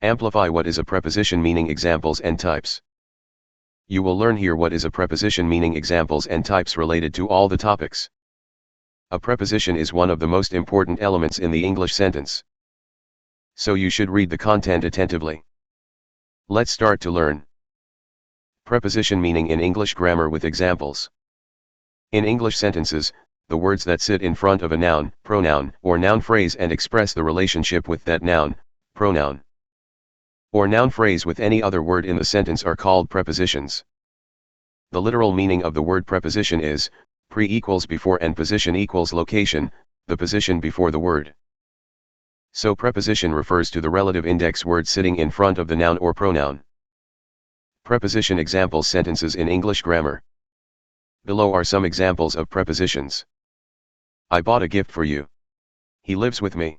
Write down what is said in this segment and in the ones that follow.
Amplify what is a preposition meaning examples and types. You will learn here what is a preposition meaning examples and types related to all the topics. A preposition is one of the most important elements in the English sentence. So you should read the content attentively. Let's start to learn. Preposition meaning in English grammar with examples. In English sentences, the words that sit in front of a noun, pronoun, or noun phrase and express the relationship with that noun, pronoun, or noun phrase with any other word in the sentence are called prepositions. The literal meaning of the word preposition is, pre equals before and position equals location, the position before the word. So preposition refers to the relative index word sitting in front of the noun or pronoun. Preposition example sentences in English grammar. Below are some examples of prepositions. I bought a gift for you. He lives with me.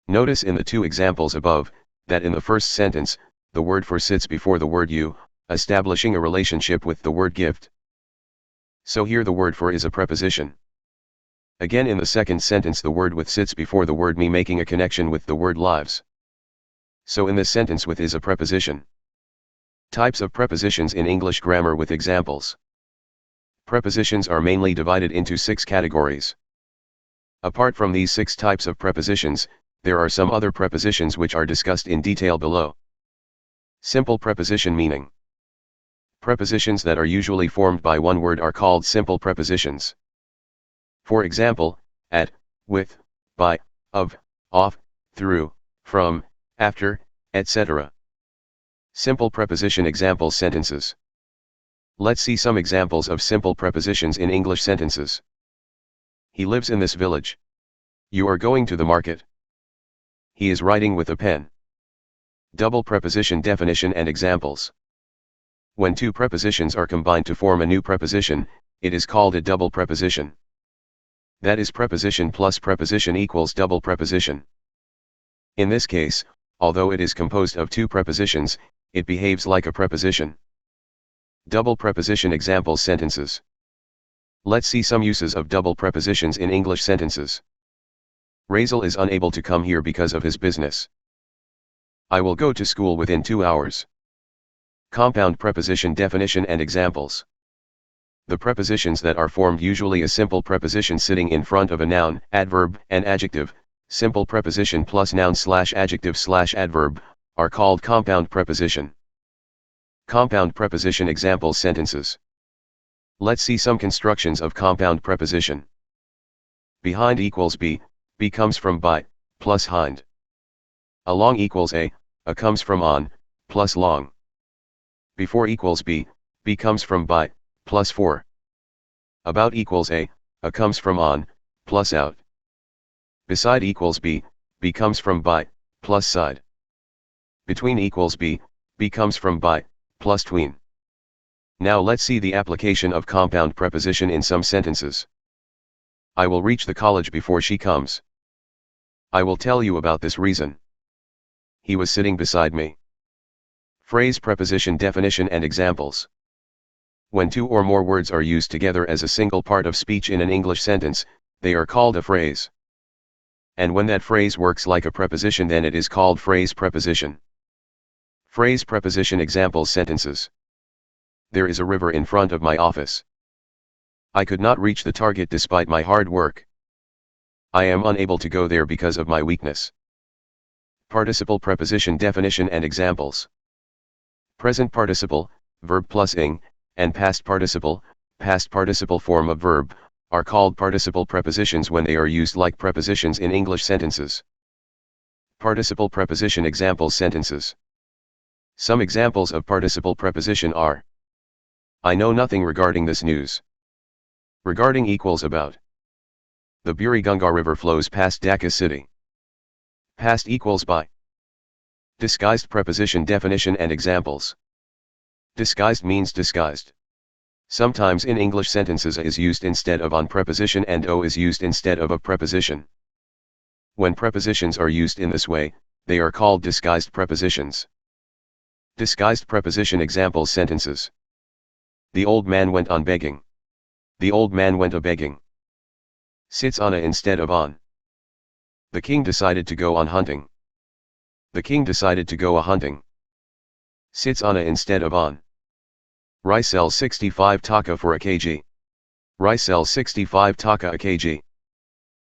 Notice in the two examples above, that in the first sentence, the word for sits before the word you, establishing a relationship with the word gift. So here the word for is a preposition. Again in the second sentence the word with sits before the word me, making a connection with the word lives. So in this sentence with is a preposition. Types of prepositions in English grammar with examples. Prepositions are mainly divided into 6 categories. Apart from these 6 types of prepositions, there are some other prepositions which are discussed in detail below. Simple preposition meaning. Prepositions that are usually formed by one word are called simple prepositions. For example, at, with, by, of, off, through, from, after, etc. Simple preposition example sentences. Let's see some examples of simple prepositions in English sentences. He lives in this village. You are going to the market. He is writing with a pen. Double preposition definition and examples. When two prepositions are combined to form a new preposition, it is called a double preposition. That is, preposition plus preposition equals double preposition. In this case, although it is composed of 2 prepositions, it behaves like a preposition. Double preposition example sentences. Let's see some uses of double prepositions in English sentences. Razel is unable to come here because of his business. I will go to school within 2 hours. Compound preposition definition and examples. The prepositions that are formed usually a simple preposition sitting in front of a noun, adverb, and adjective, simple preposition plus noun / adjective / adverb, are called compound preposition. Compound preposition example sentences. Let's see some constructions of compound preposition. Behind equals be comes from by, plus hind. Along equals a comes from on, plus long. Before equals be comes from by, plus for. About equals a comes from on, plus out. Beside equals be comes from by, plus side. Between equals be comes from by, plus tween. Now let's see the application of compound preposition in some sentences. I will reach the college before she comes. I will tell you about this reason. He was sitting beside me. Phrase preposition definition and examples. When 2 or more words are used together as a single part of speech in an English sentence, they are called a phrase. And when that phrase works like a preposition, then it is called phrase preposition. Phrase preposition example sentences. There is a river in front of my office. I could not reach the target despite my hard work. I am unable to go there because of my weakness. Participle preposition definition and examples. Present participle, verb plus ing, and past participle form of verb, are called participle prepositions when they are used like prepositions in English sentences. Participle preposition example sentences. Some examples of participle preposition are: I know nothing regarding this news. Regarding equals about. The Buriganga River flows past Dhaka city. Past equals by. Disguised preposition definition and examples. Disguised means disguised. Sometimes in English sentences a is used instead of on preposition and o is used instead of a preposition. When prepositions are used in this way, they are called disguised prepositions. Disguised preposition example sentences. The old man went on begging. The old man went a begging. Sits on a instead of on. The king decided to go on hunting. The king decided to go a-hunting. Sits on a instead of on. Rice sells 65 taka for a kg. Rice sells 65 taka a kg.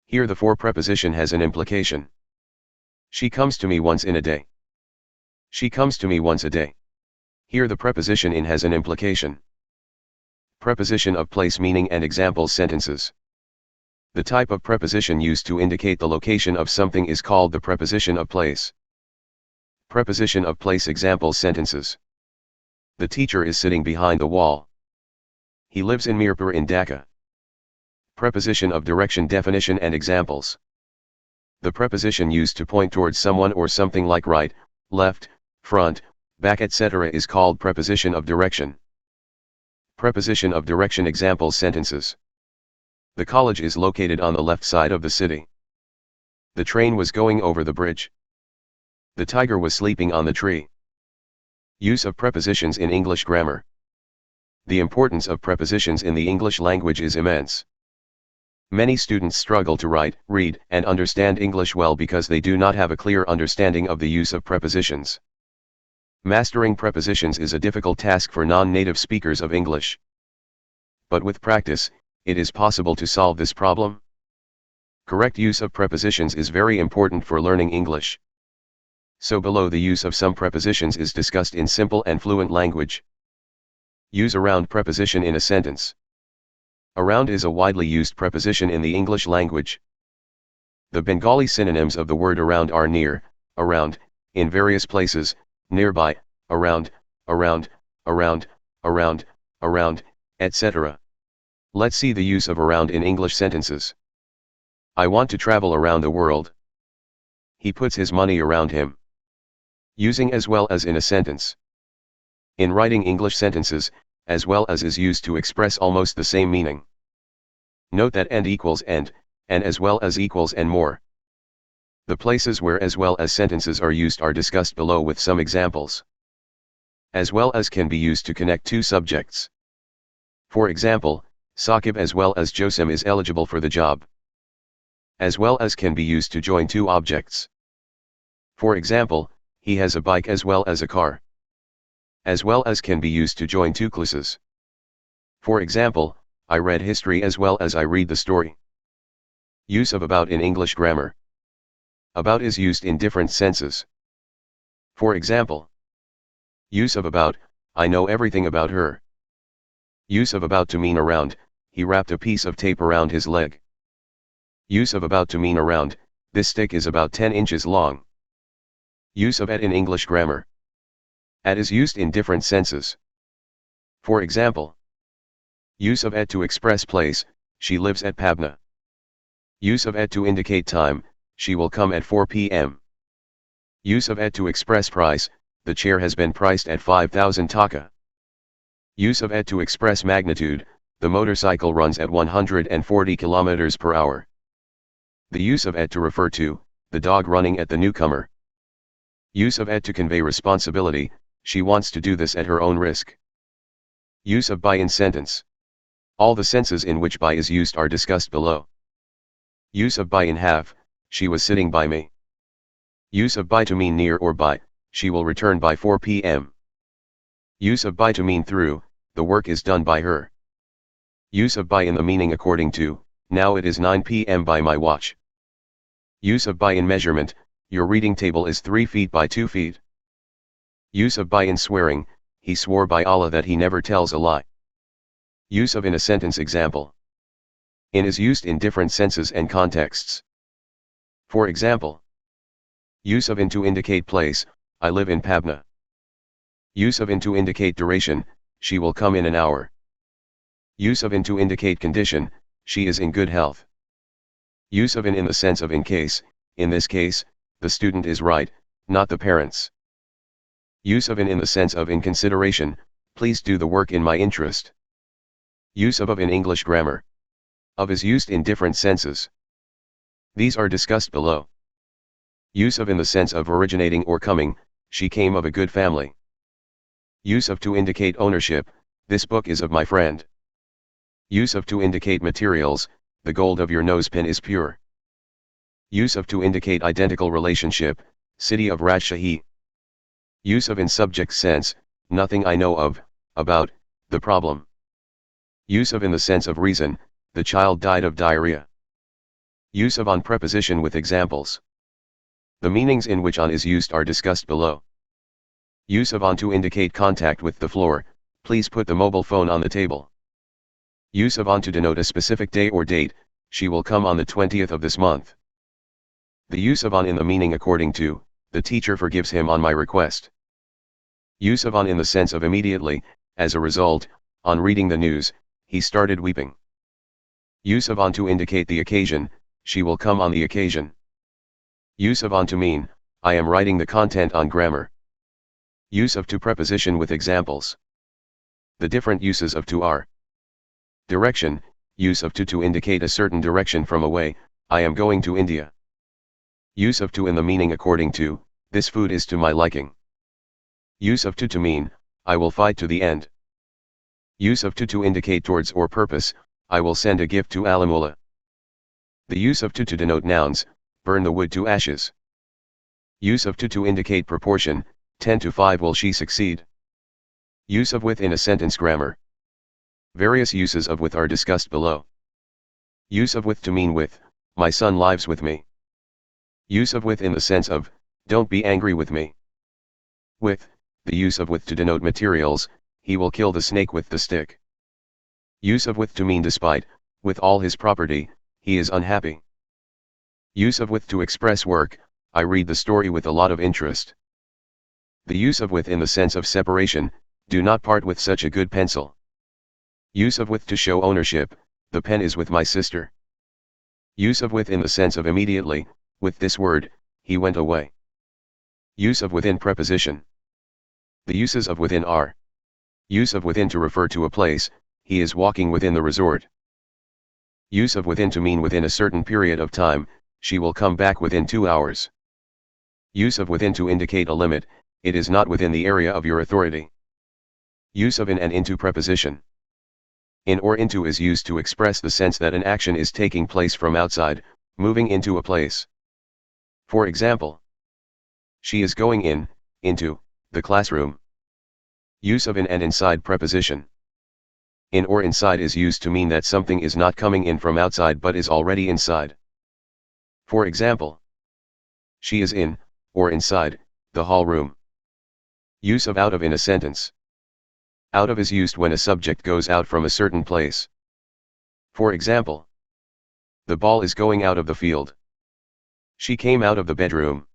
Here the for preposition has an implication. She comes to me once in a day. She comes to me once a day. Here the preposition in has an implication. Preposition of place meaning and examples sentences. The type of preposition used to indicate the location of something is called the preposition of place. Preposition of place examples sentences. The teacher is sitting behind the wall. He lives in Mirpur in Dhaka. Preposition of direction definition and examples. The preposition used to point towards someone or something like right, left, front, back etc. is called preposition of direction. Preposition of direction examples sentences. The college is located on the left side of the city. The train was going over the bridge. The tiger was sleeping on the tree. Use of prepositions in English grammar. The importance of prepositions in the English language is immense. Many students struggle to write, read, and understand English well because they do not have a clear understanding of the use of prepositions. Mastering prepositions is a difficult task for non-native speakers of English. But with practice, it is possible to solve this problem. Correct use of prepositions is very important for learning English. So below the use of some prepositions is discussed in simple and fluent language. Use around preposition in a sentence. Around is a widely used preposition in the English language. The Bengali synonyms of the word around are near, around, in various places, nearby, around, around, around, around, around, etc. Let's see the use of around in English sentences. I want to travel around the world. He puts his money around him. Using as well as in a sentence. In writing English sentences, as well as is used to express almost the same meaning. Note that and equals and as well as equals and more. The places where as well as sentences are used are discussed below with some examples. As well as can be used to connect two subjects. For example, Saqib as well as Josim is eligible for the job. As well as can be used to join two objects. For example, he has a bike as well as a car. As well as can be used to join two clauses. For example, I read history as well as I read the story. Use of about in English grammar. About is used in different senses. For example, use of about, I know everything about her. Use of about to mean around, he wrapped a piece of tape around his leg. Use of about to mean around, this stick is about 10 inches long. Use of at in English grammar. At is used in different senses. For example, use of at to express place, she lives at Pabna. Use of at to indicate time, she will come at 4 p.m. Use of at to express price, the chair has been priced at 5,000 taka. Use of at to express magnitude, the motorcycle runs at 140 km per hour. The use of at to refer to, the dog running at the newcomer. Use of at to convey responsibility, she wants to do this at her own risk. Use of by in sentence. All the senses in which by is used are discussed below. Use of by in have, she was sitting by me. Use of by to mean near or by, she will return by 4 p.m. Use of by to mean through, the work is done by her. Use of by in the meaning according to, now it is 9 p.m. by my watch. Use of by in measurement, your reading table is 3 feet by 2 feet. Use of by in swearing, he swore by Allah that he never tells a lie. Use of in a sentence example. In is used in different senses and contexts. For example, use of in to indicate place, I live in Pabna. Use of in to indicate duration, she will come in an hour. Use of in to indicate condition, she is in good health. Use of in the sense of in case, in this case, the student is right, not the parents. Use of in the sense of in consideration, please do the work in my interest. Use of in English grammar. Of is used in different senses. These are discussed below. Use of in the sense of originating or coming, she came of a good family. Use of to indicate ownership, this book is of my friend. Use of to indicate materials, the gold of your nose pin is pure. Use of to indicate identical relationship, City of Rajshahi. Use of in subject sense, nothing I know of, about, the problem. Use of in the sense of reason, the child died of diarrhea. Use of on preposition with examples. The meanings in which on is used are discussed below. Use of on to indicate contact with the floor, please put the mobile phone on the table. Use of on to denote a specific day or date, she will come on the 20th of this month. The use of on in the meaning according to, the teacher forgives him on my request. Use of on in the sense of immediately, as a result, on reading the news, he started weeping. Use of on to indicate the occasion, she will come on the occasion. Use of on to mean, I am writing the content on grammar. Use of to preposition with examples. The different uses of to are. Direction, use of to indicate a certain direction from away, I am going to India. Use of to in the meaning according to, this food is to my liking. Use of to mean, I will fight to the end. Use of to indicate towards or purpose, I will send a gift to Alamullah. The use of to denote nouns, burn the wood to ashes. Use of to indicate proportion, 10 to 5 will she succeed. Use of with in a sentence grammar. Various uses of with are discussed below. Use of with to mean with, my son lives with me. Use of with in the sense of, don't be angry with me. With, the use of with to denote materials, he will kill the snake with the stick. Use of with to mean despite, with all his property, he is unhappy. Use of with to express work, I read the story with a lot of interest. The use of with in the sense of separation, do not part with such a good pencil. Use of with to show ownership, the pen is with my sister. Use of with in the sense of immediately, with this word, he went away. Use of within preposition. The uses of within are. Use of within to refer to a place, he is walking within the resort. Use of within to mean within a certain period of time, she will come back within 2 hours. Use of within to indicate a limit, it is not within the area of your authority. Use of in and into preposition. In or into is used to express the sense that an action is taking place from outside, moving into a place. For example, she is going into, the classroom. Use of in and inside preposition. In or inside is used to mean that something is not coming in from outside but is already inside. For example, she is in, or inside, the hall room. Use of out of in a sentence. Out of is used when a subject goes out from a certain place. For example, the ball is going out of the field. She came out of the bedroom.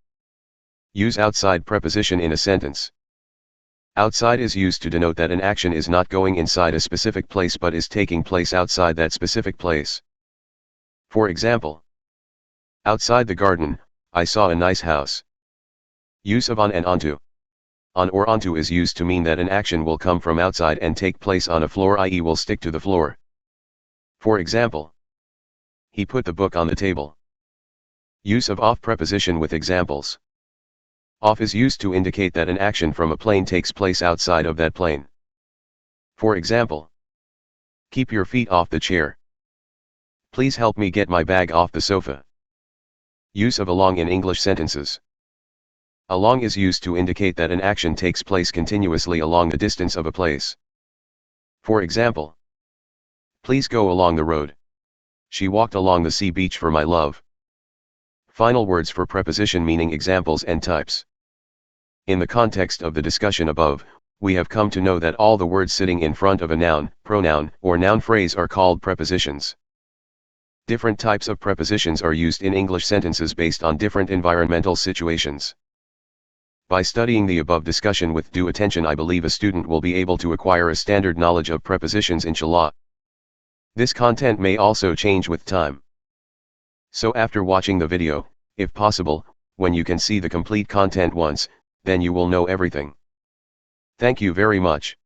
Use outside preposition in a sentence. Outside is used to denote that an action is not going inside a specific place but is taking place outside that specific place. For example, outside the garden, I saw a nice house. Use of on and onto. On or onto is used to mean that an action will come from outside and take place on a floor, i.e. will stick to the floor. For example, he put the book on the table. Use of off preposition with examples. Off is used to indicate that an action from a plane takes place outside of that plane. For example, keep your feet off the chair. Please help me get my bag off the sofa. Use of along in English sentences. Along is used to indicate that an action takes place continuously along the distance of a place. For example, please go along the road. She walked along the sea beach for my love. Final words for preposition meaning examples and types. In the context of the discussion above, we have come to know that all the words sitting in front of a noun, pronoun, or noun phrase are called prepositions. Different types of prepositions are used in English sentences based on different environmental situations. By studying the above discussion with due attention, I believe a student will be able to acquire a standard knowledge of prepositions, inshallah. This content may also change with time. So after watching the video, if possible, when you can see the complete content once, then you will know everything. Thank you very much.